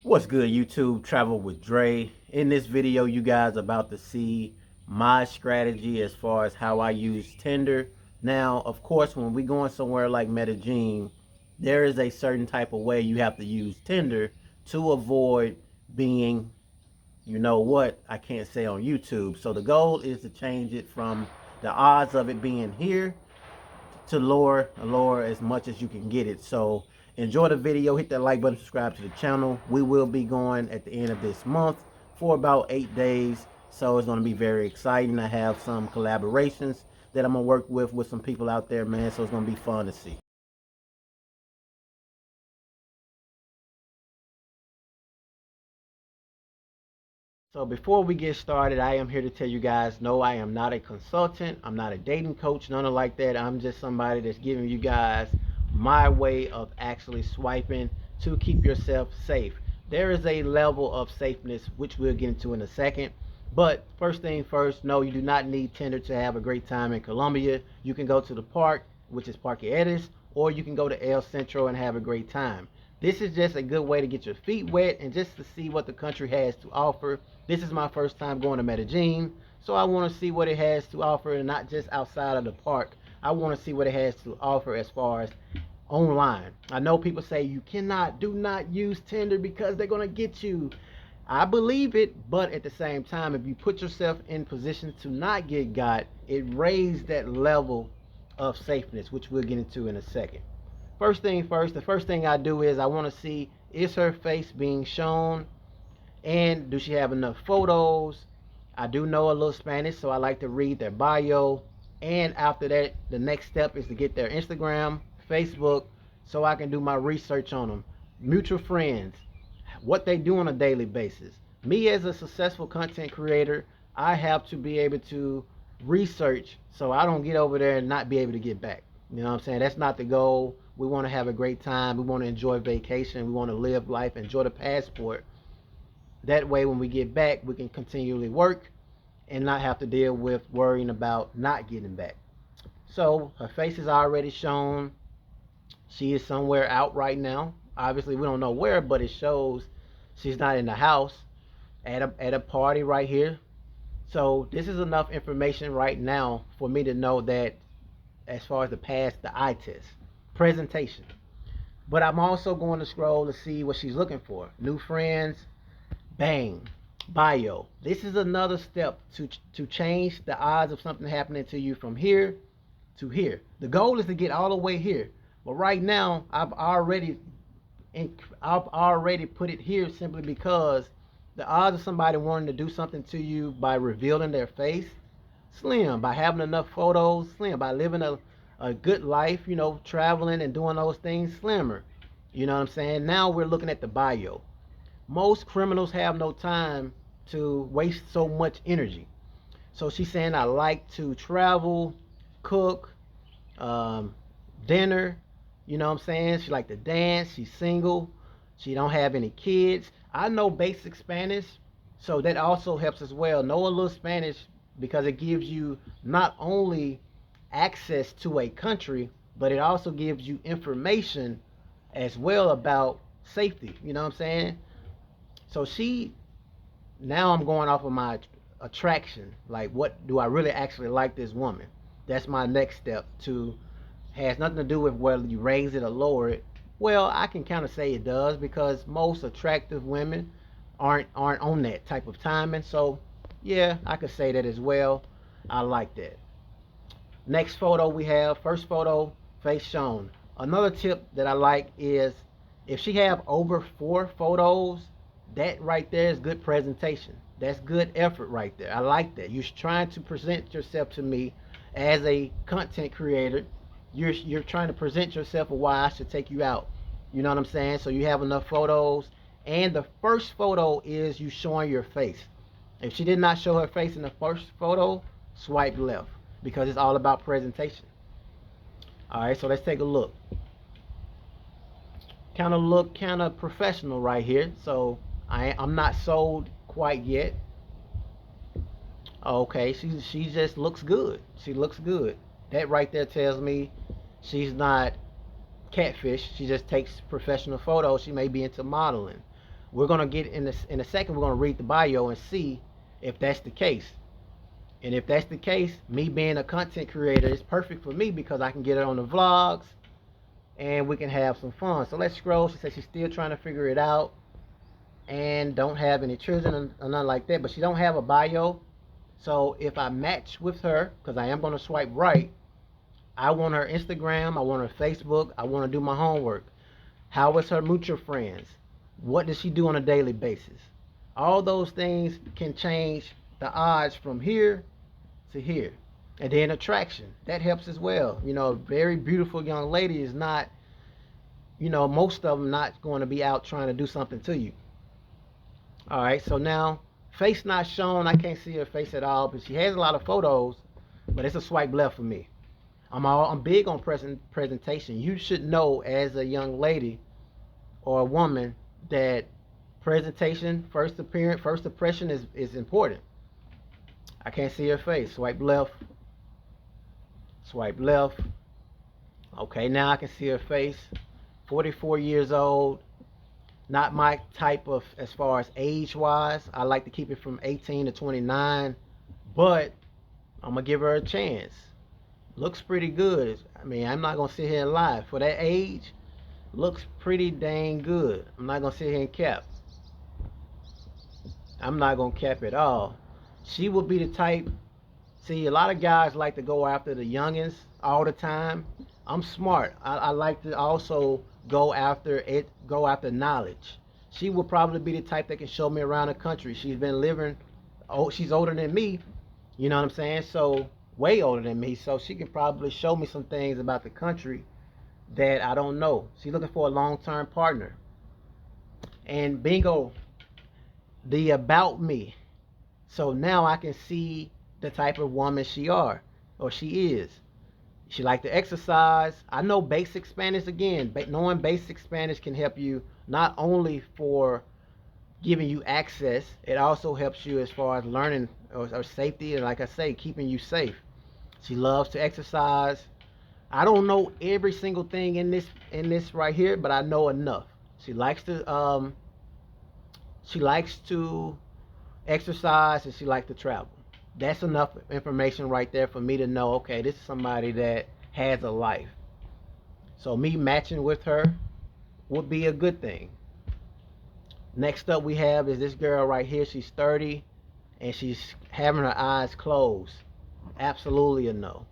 What's good, YouTube? Travel with Dre. In this video, you guys are about to see my strategy as far as how I use Tinder. Now, of course, when we going somewhere like Medellín, there is a certain type of way you have to use Tinder to avoid being, you know what, I can't say on YouTube. So the goal is to change it from the odds of it being here to lower as much as you can get it. So enjoy the video, hit that like button, subscribe to the channel. We will be going at the end of this month for about 8 days, so it's going to be very exciting. I have some collaborations that I'm going to work with some people out there, man, so it's going to be fun to see. So before we get started, I am here to tell you guys, no, I am not a consultant. I'm not a dating coach, none of like that. I'm just somebody that's giving you guys my way of actually swiping to keep yourself safe. There is a level of safeness, which we'll get into in a second. But first thing first, no, you do not need Tinder to have a great time in Colombia. You can go to the park, which is Parque Edis, or you can go to El Centro and have a great time. This is just a good way to get your feet wet and just to see what the country has to offer. This is my first time going to Medellin, so I want to see what it has to offer, and not just outside of the park. I want to see what it has to offer as far as online. I know people say you do not use Tinder because they're going to get you. I believe it, but at the same time, if you put yourself in position to not get got, it raises that level of safeness, which we'll get into in a second. First thing first, the first thing I do is I want to see, is her face being shown, and do she have enough photos? I do know a little Spanish, so I like to read their bio. And after that, the next step is to get their Instagram, Facebook, so I can do my research on them. Mutual friends, what they do on a daily basis. Me as a successful content creator, I have to be able to research so I don't get over there and not be able to get back. You know what I'm saying? That's not the goal. We want to have a great time. We want to enjoy vacation. We want to live life, enjoy the passport. That way, when we get back, we can continually work and not have to deal with worrying about not getting back. So her face is already shown. She is somewhere out right now. Obviously, we don't know where, but it shows she's not in the house, at a party right here. So this is enough information right now for me to know that as far as to pass the eye test. Presentation. But I'm also going to scroll to see what she's looking for. New friends, bang, bio. This is another step to change the odds of something happening to you from here to here. The goal is to get all the way here. But right now, I've already put it here simply because the odds of somebody wanting to do something to you by revealing their face, slim. By having enough photos, slim. By living a good life, traveling and doing those things, slimmer. You know what I'm saying? Now we're looking at the bio. Most criminals have no time to waste so much energy. So she's saying, I like to travel, cook, um, dinner. You know what I'm saying? She like to dance. She's single. She don't have any kids. I know basic Spanish, so that also helps as well. Know a little Spanish because it gives you not only access to a country, but it also gives you information as well about safety. You know what I'm saying? So now I'm going off of my attraction. Like, what do I really actually like this woman? That's my next step. Has nothing to do with whether you raise it or lower it. Well, I can kind of say it does because most attractive women aren't on that type of timing. So yeah, I could say that as well. I like that. Next photo we have, first photo, face shown. Another tip that I like is if she have over 4 photos, that right there is good presentation. That's good effort right there. I like that. You're trying to present yourself to me as a content creator. You're trying to present yourself of why I should take you out. You know what I'm saying? So you have enough photos, and the first photo is you showing your face. If she did not show her face in the first photo, swipe left because it's all about presentation. All right, so let's take a look. Look kind of professional right here. So I'm not sold quite yet. Okay, she just looks good. She looks good. That right there tells me she's not catfish. She just takes professional photos. She may be into modeling. We're gonna get in a second. We're gonna read the bio and see if that's the case. And if that's the case, me being a content creator is perfect for me because I can get it on the vlogs and we can have some fun. So let's scroll. She says she's still trying to figure it out and don't have any children or nothing like that. But she don't have a bio. So if I match with her, because I am gonna swipe right, I want her Instagram, I want her Facebook, I want to do my homework. How is her mutual friends? What does she do on a daily basis? All those things can change the odds from here to here. And then attraction, that helps as well. You know, a very beautiful young lady is not, you know, most of them not going to be out trying to do something to you. All right, so now face not shown. I can't see her face at all, but she has a lot of photos, but it's a swipe left for me. I'm big on presentation. You should know as a young lady or a woman that presentation, first appearance, first impression is important. I can't see her face. Swipe left. Swipe left. Okay, now I can see her face. 44 years old. Not my type of, as far as age wise. I like to keep it from 18 to 29. But I'm going to give her a chance. Looks pretty good. I mean, I'm not going to sit here and lie. For that age, looks pretty dang good. I'm not going to sit here and cap. I'm not going to cap at all. She would be the type. See, a lot of guys like to go after the youngins all the time. I'm smart. I like to also go after it, go after knowledge. She would probably be the type that can show me around the country. She's been living, oh, she's older than me, you know what I'm saying? So, way older than me. So she can probably show me some things about the country that I don't know. She's looking for a long-term partner. And bingo, the about me. So now I can see the type of woman she are or she is. She like to exercise. I know basic Spanish again, but knowing basic Spanish can help you not only for giving you access, it also helps you as far as learning or safety, and like I say, keeping you safe. She loves to exercise. I don't know every single thing in this right here, but I know enough. She likes to exercise and she likes to travel. That's enough information right there for me to know, okay, this is somebody that has a life. So me matching with her would be a good thing. Next up we have is this girl right here. She's 30 and she's having her eyes closed. Absolutely a no.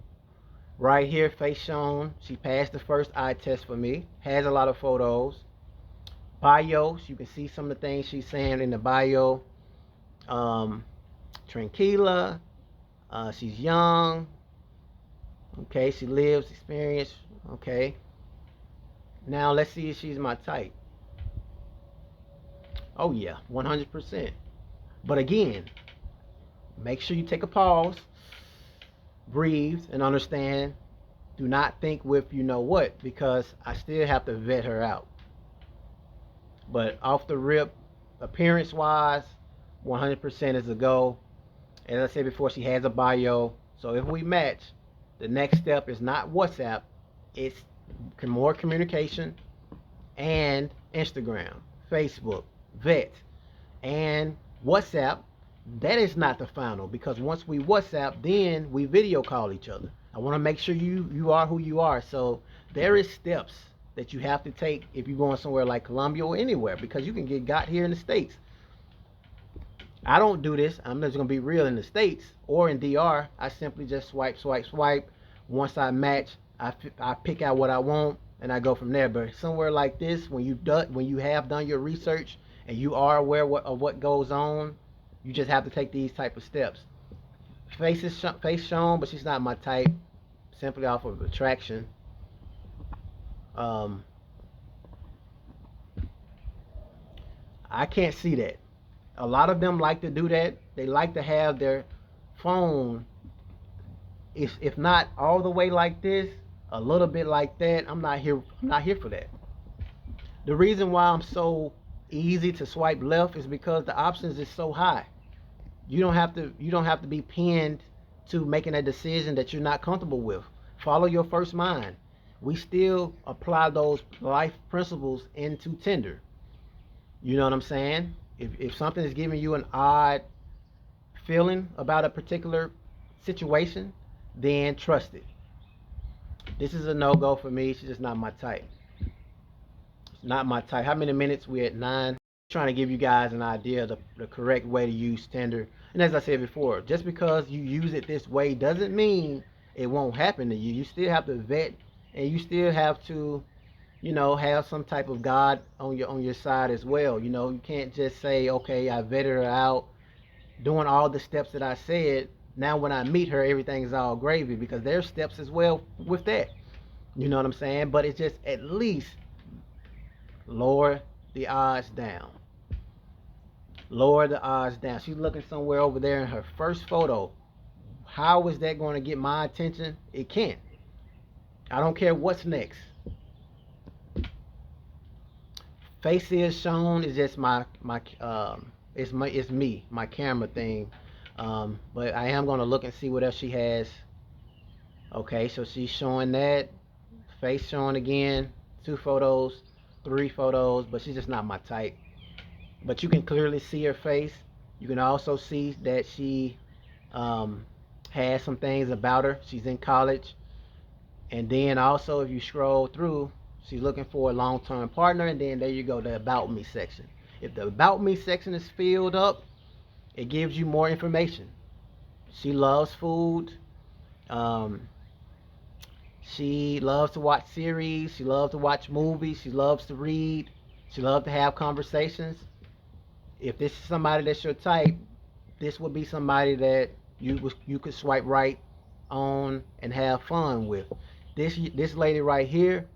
Right here, face shown. She passed the first eye test for me. Has a lot of photos. Bio, you can see some of the things she's saying in the bio. Tranquila. She's young. Okay, she lives, experience. Okay. Now let's see if she's my type. Oh yeah, 100%. But again, make sure you take a pause, breathe, and understand. Do not think with you know what, because I still have to vet her out. But off the rip, appearance wise, 100% is a go. As I said before, she has a bio. So if we match, the next step is not WhatsApp, it's more communication and Instagram, Facebook, vet, and WhatsApp. That is not the final, because once we WhatsApp, then we video call each other. I want to make sure you are who you are. So there is steps that you have to take if you're going somewhere like Colombia or anywhere, because you can get got here in the States. I don't do this. I'm just going to be real in the States or in DR. I simply just swipe, swipe, swipe. Once I match, I pick out what I want and I go from there. But somewhere like this, when you have done your research and you are aware of what goes on, you just have to take these type of steps. Face shown, but she's not my type, simply off of attraction. I can't see that. A lot of them like to do that. They like to have their phone, if not all the way like this, a little bit like that. I'm not here for that. The reason why I'm so easy to swipe left is because the options is so high. You don't have to be pinned to making a decision that you're not comfortable with. Follow your first mind. We still apply those life principles into Tinder. You know what I'm saying? If something is giving you an odd feeling about a particular situation, then trust it. This is a no-go for me. She's just not my type. It's not my type. How many minutes? We're at 9. Trying to give you guys an idea of the correct way to use Tinder. And as I said before, just because you use it this way doesn't mean it won't happen to you. You still have to vet, and you still have to, have some type of God on your side as well. You can't just say, okay, I vetted her out, doing all the steps that I said. Now when I meet her, everything is all gravy, because there's steps as well with that. You know what I'm saying? But it's just at least lower the odds down. Lower the odds down. She's looking somewhere over there in her first photo. How is that going to get my attention? It can't. I don't care what's next. Face is shown is just it's me, my camera thing. But I am gonna look and see what else she has. Okay, so she's showing that face showing again, 2 photos, 3 photos, but she's just not my type. But you can clearly see her face. You can also see that she um, has some things about her. She's in college. And then also, if you scroll through, she's looking for a long-term partner. And then there you go, the About Me section. If the About Me section is filled up, it gives you more information. She loves food. Um, she loves to watch series. She loves to watch movies. She loves to read. She loves to have conversations. If this is somebody that's your type, this would be somebody that you could swipe right on and have fun with. This lady right here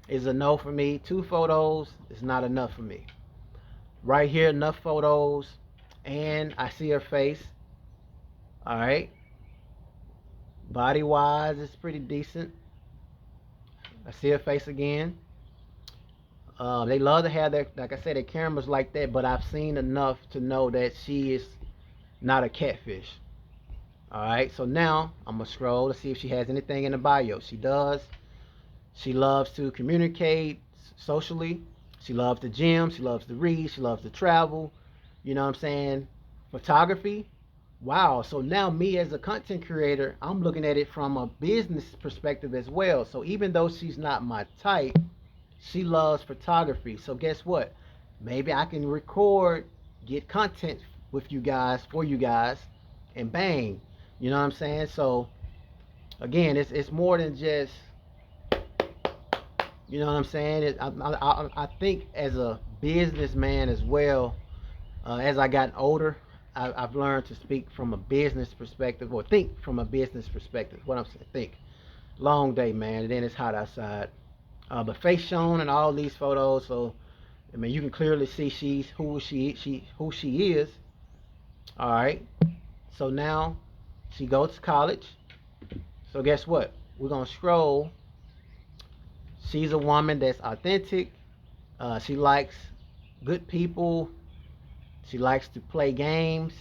is a no for me. 2 photos is not enough for me. Right here, enough photos, and I see her face. All right, body wise, it's pretty decent. I see her face again. They love to have their, like I said, their cameras like that, but I've seen enough to know that she is not a catfish. All right, so now I'm gonna scroll to see if she has anything in the bio. She does. She loves to communicate socially. She loves the gym. She loves to read. She loves to travel. You know what I'm saying? Photography. Wow. So now me as a content creator, I'm looking at it from a business perspective as well. So even though she's not my type, she loves photography. So guess what? Maybe I can record, get content with you guys, for you guys, and bang. You know what I'm saying? So again, it's more than just, you know what I'm saying? I think as a businessman as well, as I got older, I've learned to speak from a business perspective, or think from a business perspective. What I'm saying, think. Long day, man, and then it's hot outside. But face shown in all these photos, so I mean you can clearly see she's who she is. All right. So now she goes to college. So guess what? We're gonna scroll. She's a woman that's authentic. She likes good people. She likes to play games,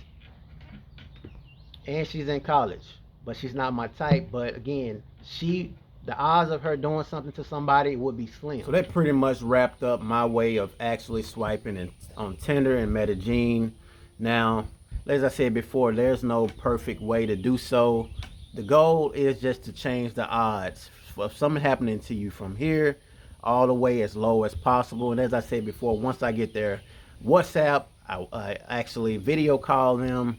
and she's in college. But she's not my type. But again, the odds of her doing something to somebody would be slim. So that pretty much wrapped up my way of actually swiping on Tinder in Medellin. Now, as I said before, there's no perfect way to do so. The goal is just to change the odds of something happening to you from here all the way as low as possible. And as I said before, once I get their WhatsApp, I actually video call them,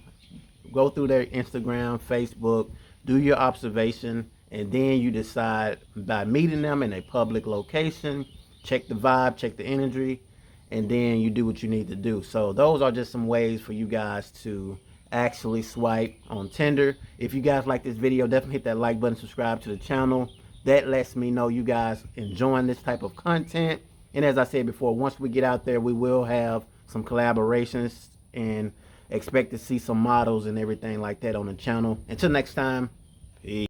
go through their Instagram, Facebook, do your observation, and then you decide by meeting them in a public location, check the vibe, check the energy, and then you do what you need to do. So those are just some ways for you guys to actually swipe on Tinder. If you guys like this video, definitely hit that like button, subscribe to the channel. That lets me know you guys enjoying this type of content. And as I said before, once we get out there, we will have some collaborations, and expect to see some models and everything like that on the channel. Until next time, peace.